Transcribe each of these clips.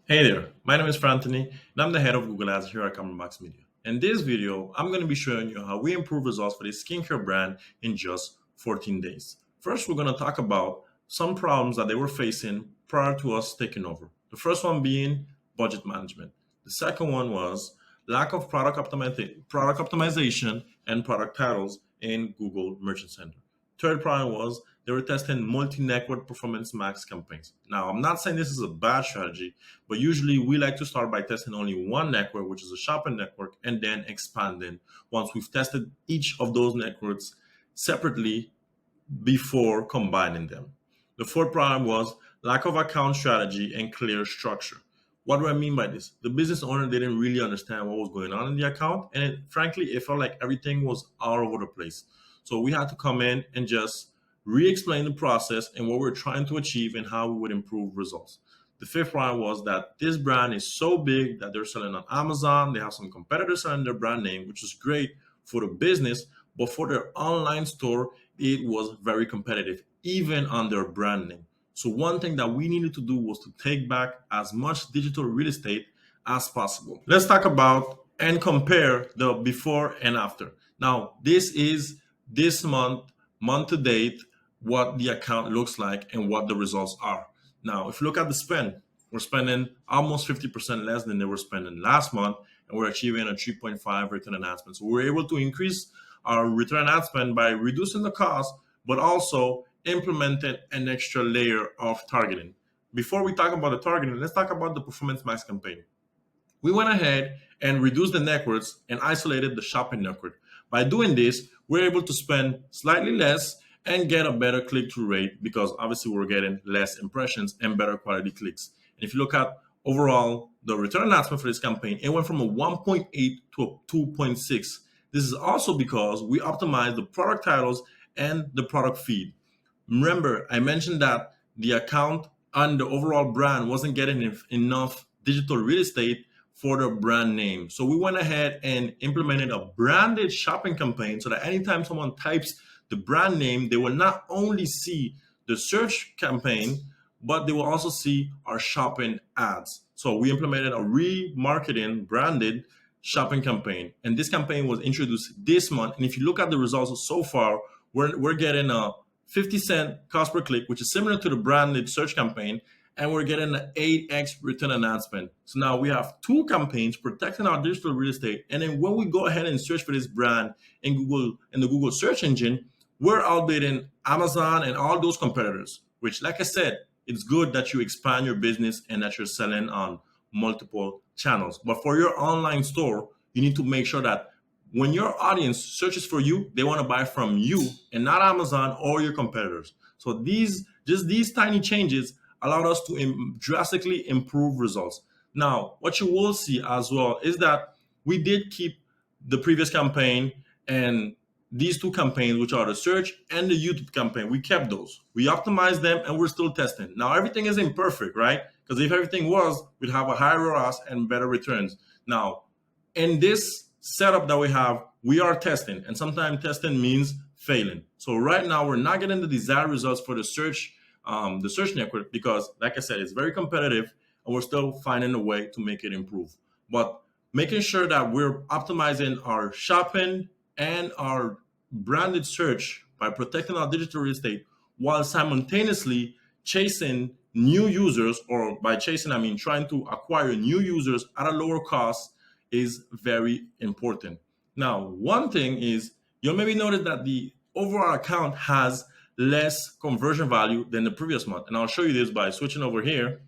Hey there, my name is Franthoni, and I'm the head of Google Ads here at Max Media. In this video, I'm going to be showing you how we improve results for this skincare brand in just 14 days. First, we're going to talk about some problems that they were facing prior to us taking over. The first one being budget management. The second one was lack of product optimization and product titles in Google Merchant Center. Third problem was they were testing multi-network performance max campaigns. Now, I'm not saying this is a bad strategy, but usually we like to start by testing only one network, which is a shopping network, and then expanding once we've tested each of those networks separately before combining them. The fourth problem was lack of account strategy and clear structure. What do I mean by this? The business owner didn't really understand what was going on in the account, and frankly, it felt like everything was all over the place. So we had to come in and just re-explain the process and what we're trying to achieve and how we would improve results. The fifth one was that this brand is so big that they're selling on Amazon. They have some competitors selling their brand name, which is great for the business, but for their online store, it was very competitive, even on their brand name. So one thing that we needed to do was to take back as much digital real estate as possible. Let's talk about and compare the before and after. Now, this is this month to date, what the account looks like and what the results are. Now, if you look at the spend, we're spending almost 50% less than they were spending last month, and we're achieving a 3.5 return on ad spend. So we're able to increase our return on ad spend by reducing the cost, but also implementing an extra layer of targeting. Before we talk about the targeting, let's talk about the Performance Max campaign. We went ahead and reduced the networks and isolated the shopping network. By doing this, we're able to spend slightly less and get a better click-through rate because obviously we're getting less impressions and better quality clicks. And if you look at overall the return on ad spend for this campaign, it went from a 1.8 to a 2.6. This is also because we optimized the product titles and the product feed. Remember, I mentioned that the account and the overall brand wasn't getting enough digital real estate for their brand name. So we went ahead and implemented a branded shopping campaign so that anytime someone types the brand name, they will not only see the search campaign, but they will also see our shopping ads. So we implemented a remarketing branded shopping campaign. And this campaign was introduced this month. And if you look at the results so far, we're getting a 50-cent cost per click, which is similar to the branded search campaign, and we're getting an 8x return on ad spend. So now we have two campaigns protecting our digital real estate. And then when we go ahead and search for this brand in Google, in the Google search engine, we're outbidding Amazon and all those competitors, which, like I said, it's good that you expand your business and that you're selling on multiple channels. But for your online store, you need to make sure that when your audience searches for you, they want to buy from you and not Amazon or your competitors. So these tiny changes allowed us to drastically improve results. Now, what you will see as well is that we did keep the previous campaign and these two campaigns, which are the search and the YouTube campaign. We kept those. We optimized them and we're still testing. Now, everything is imperfect, right? Because if everything was, we'd have a higher ROAS and better returns. Now, in this setup that we have, we are testing, and sometimes testing means failing. So right now, we're not getting the desired results for the search network because, like I said, it's very competitive, and we're still finding a way to make it improve. But making sure that we're optimizing our shopping and our branded search by protecting our digital real estate while simultaneously chasing new users, or by chasing, I mean trying to acquire new users at a lower cost, is very important. Now, one thing is you'll maybe notice that the overall account has less conversion value than the previous month. And I'll show you this by switching over here.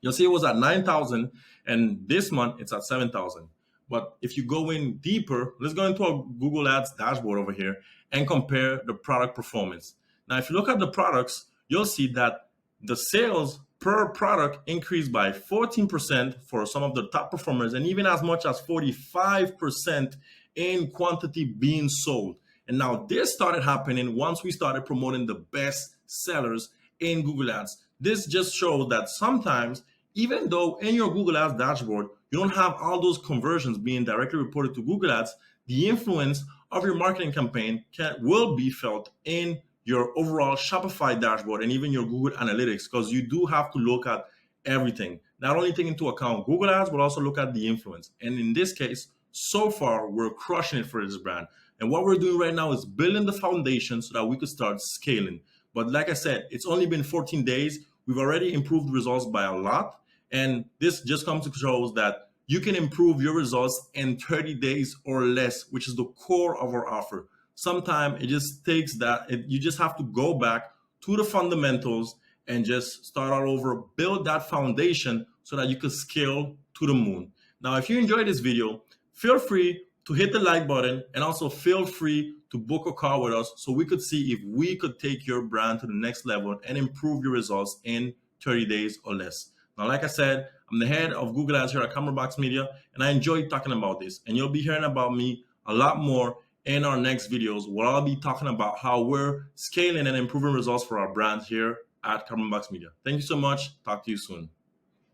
You'll see it was at 9,000 and this month it's at 7,000. But if you go in deeper, let's go into a Google Ads dashboard over here and compare the product performance. Now, if you look at the products, you'll see that the sales per product increased by 14% for some of the top performers, and even as much as 45% in quantity being sold. And now this started happening once we started promoting the best sellers in Google Ads. This just shows that sometimes, even though in your Google Ads dashboard, you don't have all those conversions being directly reported to Google Ads, the influence of your marketing campaign will be felt in your overall Shopify dashboard and even your Google Analytics, because you do have to look at everything, not only take into account Google Ads, but also look at the influence. And in this case, so far, we're crushing it for this brand. And what we're doing right now is building the foundation so that we could start scaling. But like I said, it's only been 14 days. We've already improved results by a lot. And this just comes to show that you can improve your results in 30 days or less, which is the core of our offer. Sometimes it just takes that, you just have to go back to the fundamentals and just start all over, build that foundation so that you can scale to the moon. Now, if you enjoyed this video, feel free to hit the like button, and also feel free to book a call with us so we could see if we could take your brand to the next level and improve your results in 30 days or less. Now, like I said, I'm the head of Google Ads here at Camerabox Media, and I enjoy talking about this. And you'll be hearing about me a lot more in our next videos, where I'll be talking about how we're scaling and improving results for our brand here at Camerabox Media. Thank you so much. Talk to you soon.